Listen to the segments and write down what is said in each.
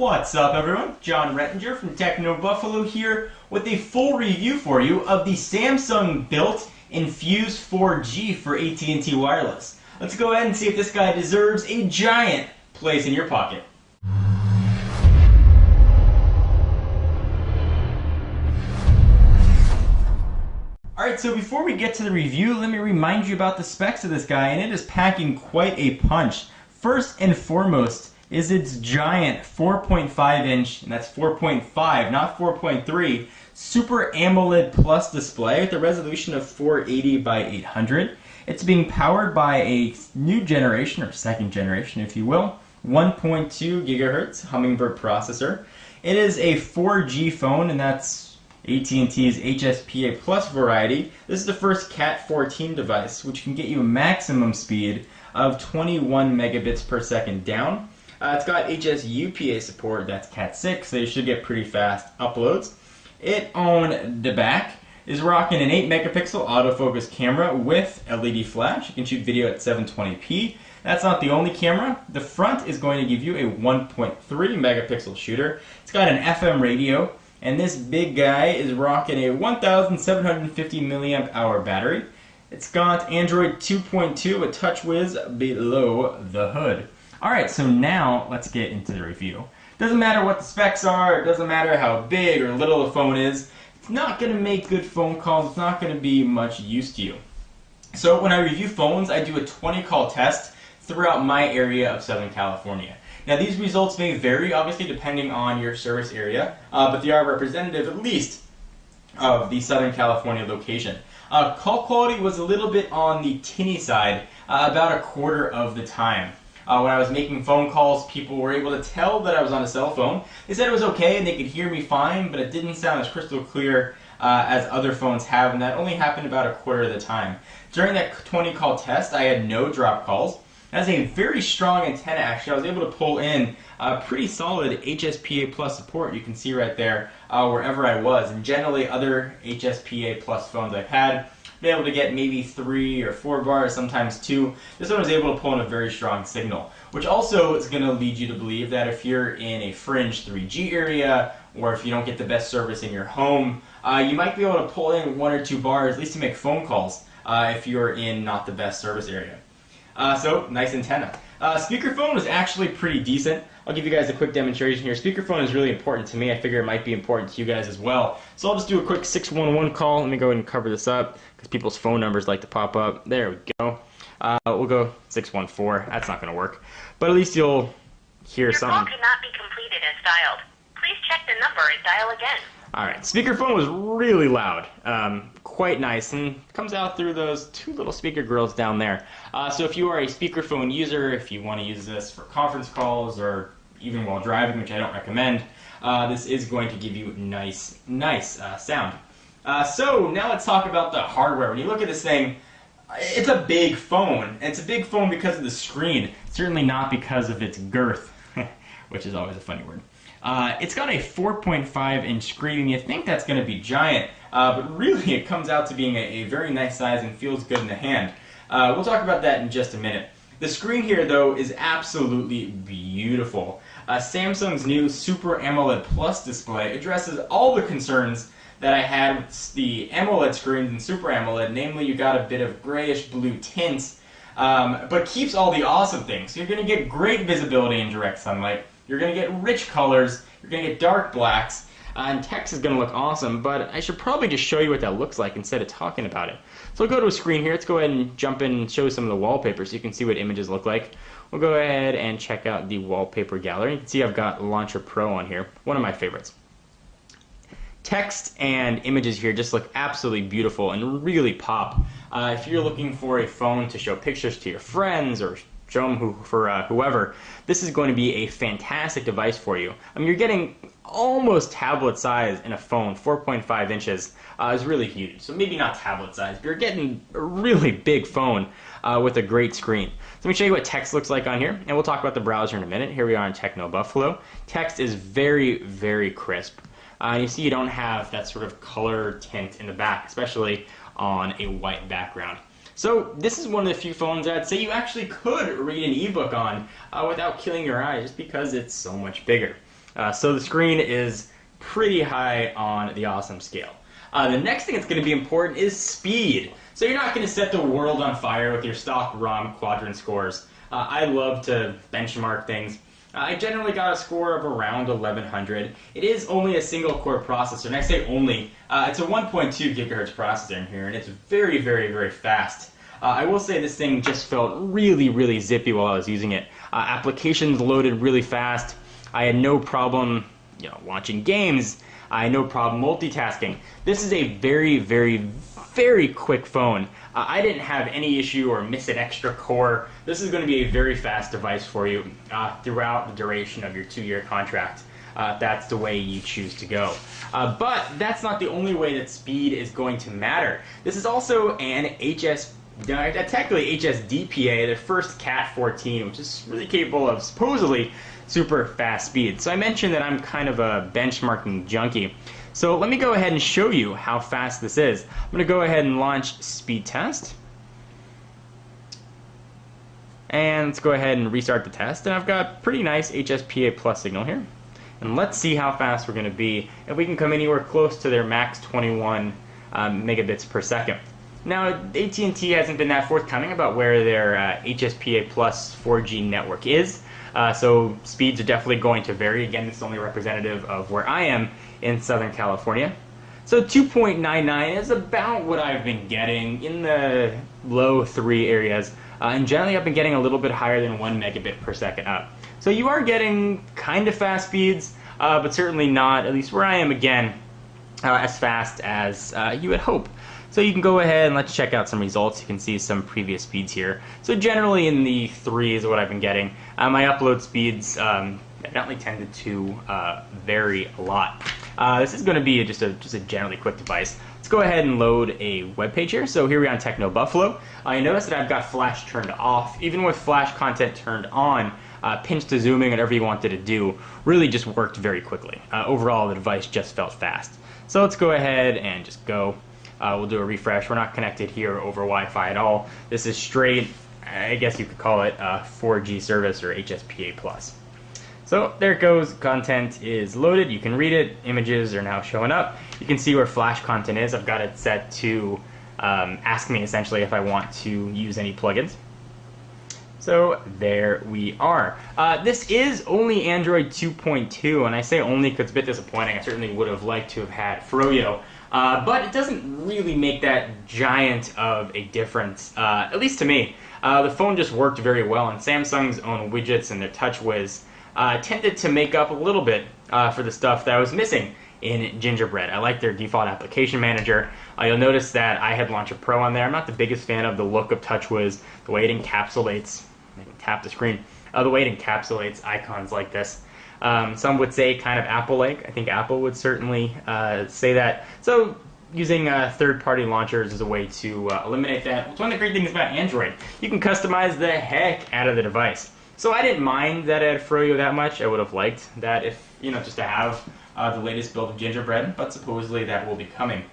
What's up, everyone? John Rettinger from Techno Buffalo here with a full review for you of the Samsung-built Infuse 4G for AT&T Wireless. Let's go ahead and see if this guy deserves a giant place in your pocket. Alright, so before we get to the review, let me remind you about the specs of this guy, and it is packing quite a punch. First and foremost is its giant 4.5 inch, and that's 4.5, not 4.3, Super AMOLED Plus display with a resolution of 480 by 800. It's being powered by a new generation, or second generation if you will, 1.2 gigahertz Hummingbird processor. It is a 4G phone, and that's AT&T's HSPA Plus variety. This is the first Cat 14 device, which can get you a maximum speed of 21 megabits per second down. It's got HSUPA support, that's Cat 6, so you should get pretty fast uploads. It, on the back, is rocking an 8 megapixel autofocus camera with LED flash. You can shoot video at 720p. That's not the only camera. The front is going to give you a 1.3 megapixel shooter. It's got an FM radio, and this big guy is rocking a 1750 milliamp hour battery. It's got Android 2.2 with TouchWiz below the hood. Alright, so now let's get into the review. Doesn't matter what the specs are, it doesn't matter how big or little the phone is, it's not going to make good phone calls, it's not going to be much use to you. So when I review phones, I do a 20 call test throughout my area of Southern California. Now these results may vary, obviously, depending on your service area, but they are representative, at least, of the Southern California location. Call quality was a little bit on the tinny side, about a quarter of the time. When I was making phone calls, people were able to tell that I was on a cell phone. They said it was okay and they could hear me fine, but it didn't sound as crystal clear as other phones have, and that only happened about a quarter of the time. During that 20 call test, I had no drop calls. That's a very strong antenna, actually. I was able to pull in pretty solid HSPA Plus support, you can see right there, wherever I was. And generally, other HSPA Plus phones I've had, been able to get maybe 3 or 4 bars, sometimes 2. This one was able to pull in a very strong signal, which also is going to lead you to believe that if you're in a fringe 3G area, or if you don't get the best service in your home, you might be able to pull in 1 or 2 bars, at least to make phone calls, if you're in not the best service area. So, nice antenna. Speakerphone was actually pretty decent. I'll give you guys a quick demonstration here. Speakerphone is really important to me. I figure it might be important to you guys as well. So I'll just do a quick 611 call. Let me go ahead and cover this up, because people's phone numbers like to pop up. There we go. We'll go 614. That's not going to work. But at least you'll hear something. Your call cannot be completed as dialed. Please check the number and dial again. Alright, speakerphone was really loud, quite nice, and comes out through those 2 little speaker grills down there. So if you are a speakerphone user, if you want to use this for conference calls or even while driving, which I don't recommend, this is going to give you nice sound. So now let's talk about the hardware. When you look at this thing, it's a big phone, and it's a big phone because of the screen, certainly not because of its girth, which is always a funny word. It's got a 4.5 inch screen, and you think that's going to be giant, but really it comes out to being a very nice size and feels good in the hand. We'll talk about that in just a minute. The screen here, though, is absolutely beautiful. Samsung's new Super AMOLED Plus display addresses all the concerns that I had with the AMOLED screens and Super AMOLED, namely you got a bit of grayish blue tints, but keeps all the awesome things. So you're going to get great visibility in direct sunlight. You're going to get rich colors, you're going to get dark blacks, and text is going to look awesome, but I should probably just show you what that looks like instead of talking about it. So we'll go to a screen here. Let's go ahead and jump in and show some of the wallpapers so you can see what images look like. We'll go ahead and check out the wallpaper gallery. You can see I've got Launcher Pro on here, one of my favorites. Text and images here just look absolutely beautiful and really pop. If you're looking for a phone to show pictures to your friends or show them whoever, this is going to be a fantastic device for you. I mean, you're getting almost tablet size in a phone. 4.5 inches is really huge. So maybe not tablet size, but you're getting a really big phone with a great screen. So let me show you what text looks like on here, and we'll talk about the browser in a minute. Here we are in Techno Buffalo. Text is very crisp. You see you don't have that sort of color tint in the back, especially on a white background. So this is one of the few phones I'd say you actually could read an ebook on without killing your eyes, just because it's so much bigger. So the screen is pretty high on the awesome scale. The next thing that's going to be important is speed. So you're not going to set the world on fire with your stock ROM quadrant scores. I love to benchmark things. I generally got a score of around 1100. It is only a single core processor, and I say only, it's a 1.2 gigahertz processor in here, and it's very, very, very fast. I will say this thing just felt really, really zippy while I was using it. Applications loaded really fast. I had no problem, launching games. I had no problem multitasking. This is a very, very, very quick phone. I didn't have any issue or miss an extra core. This is going to be a very fast device for you throughout the duration of your 2-year contract. That's the way you choose to go. But that's not the only way that speed is going to matter. This is also an technically HSDPA, the first Cat 14, which is really capable of supposedly super fast speed. So I mentioned that I'm kind of a benchmarking junkie. So let me go ahead and show you how fast this is. I'm going to go ahead and launch speed test. And let's go ahead and restart the test. And I've got pretty nice HSPA plus signal here. And let's see how fast we're going to be if we can come anywhere close to their max 21 megabits per second. Now, AT&T hasn't been that forthcoming about where their HSPA plus 4G network is. So speeds are definitely going to vary. Again, this is only representative of where I am in Southern California. So 2.99 is about what I've been getting in the low 3 areas. And generally I've been getting a little bit higher than 1 megabit per second up. So you are getting kind of fast speeds, but certainly not, at least where I am again, as fast as you would hope. So you can go ahead and let's check out some results. You can see some previous speeds here. So generally in the 3s is what I've been getting. My upload speeds evidently tended to vary a lot. This is going to be just a generally quick device. Let's go ahead and load a web page here. So here we are on Techno Buffalo. You notice that I've got flash turned off. Even with flash content turned on, pinch to zooming, whatever you wanted to do, really just worked very quickly. Overall, the device just felt fast. So let's go ahead and just go. We'll do a refresh. We're not connected here over Wi-Fi at all. This is straight, I guess you could call it 4G service or HSPA+. So there it goes. Content is loaded. You can read it. Images are now showing up. You can see where flash content is. I've got it set to ask me essentially if I want to use any plugins. So there we are. This is only Android 2.2, and I say only because it's a bit disappointing. I certainly would have liked to have had Froyo. But it doesn't really make that giant of a difference, at least to me. The phone just worked very well, and Samsung's own widgets and their TouchWiz tended to make up a little bit for the stuff that I was missing in Gingerbread. I like their default application manager. You'll notice that I had Launcher Pro on there. I'm not the biggest fan of the look of TouchWiz, the way it encapsulates, I can tap the screen, the way it encapsulates icons like this. Some would say kind of Apple-like. I think Apple would certainly say that. So using third-party launchers is a way to eliminate that. It's one of the great things about Android. You can customize the heck out of the device. So I didn't mind that I had Froyo that much. I would have liked that if, just to have the latest build of Gingerbread, but supposedly that will be coming.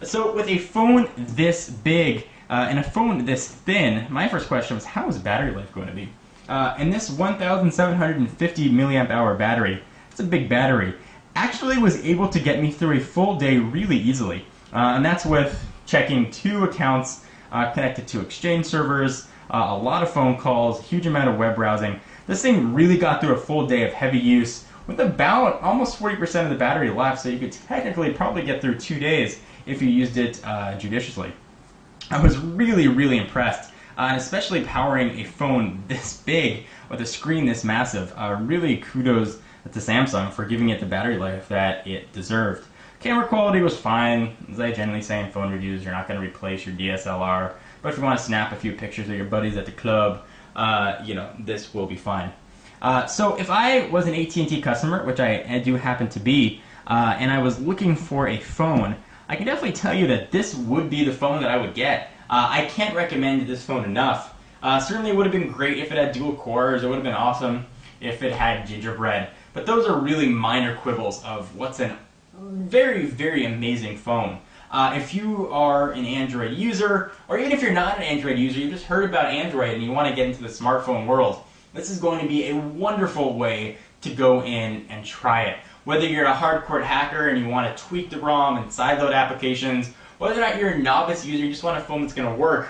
So with a phone this big and a phone this thin, my first question was, how is battery life going to be? And this 1,750 milliamp hour battery, it's a big battery, actually was able to get me through a full day really easily. And that's with checking 2 accounts connected to Exchange servers, a lot of phone calls, huge amount of web browsing. This thing really got through a full day of heavy use with about almost 40% of the battery left, so you could technically probably get through 2 days if you used it judiciously. I was really, really impressed. And especially powering a phone this big with a screen this massive. Really kudos to Samsung for giving it the battery life that it deserved. Camera quality was fine. As I generally say in phone reviews, you're not going to replace your DSLR. But if you want to snap a few pictures of your buddies at the club, this will be fine. So if I was an AT&T customer, which I do happen to be, and I was looking for a phone, I can definitely tell you that this would be the phone that I would get. I can't recommend this phone enough. Certainly would have been great if it had dual cores. It would have been awesome if it had Gingerbread. But those are really minor quibbles of what's a very, very amazing phone. If you are an Android user, or even if you're not an Android user, you just heard about Android and you want to get into the smartphone world, this is going to be a wonderful way to go in and try it. Whether you're a hardcore hacker and you want to tweak the ROM and sideload applications, whether or not you're a novice user, you just want a phone that's going to work,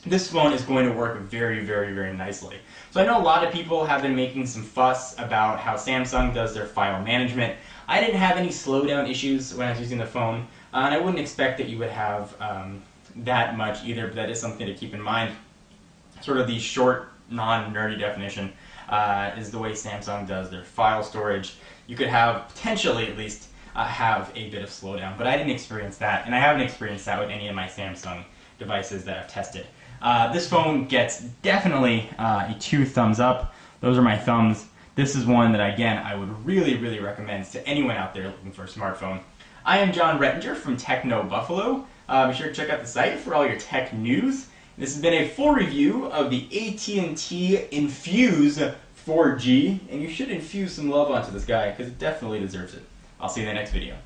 this phone is going to work very, very, very nicely. So I know a lot of people have been making some fuss about how Samsung does their file management. I didn't have any slowdown issues when I was using the phone, and I wouldn't expect that you would have that much either, but that is something to keep in mind. Sort of the short, non-nerdy definition is the way Samsung does their file storage. You could have, potentially at least, have a bit of slowdown, but I didn't experience that, and I haven't experienced that with any of my Samsung devices that I've tested. This phone gets definitely a 2 thumbs up. Those are my thumbs. This is one that, again, I would really, really recommend to anyone out there looking for a smartphone. I am John Rettinger from Techno Buffalo. Be sure to check out the site for all your tech news. This has been a full review of the AT&T Infuse 4G, and you should infuse some love onto this guy because it definitely deserves it. I'll see you in the next video.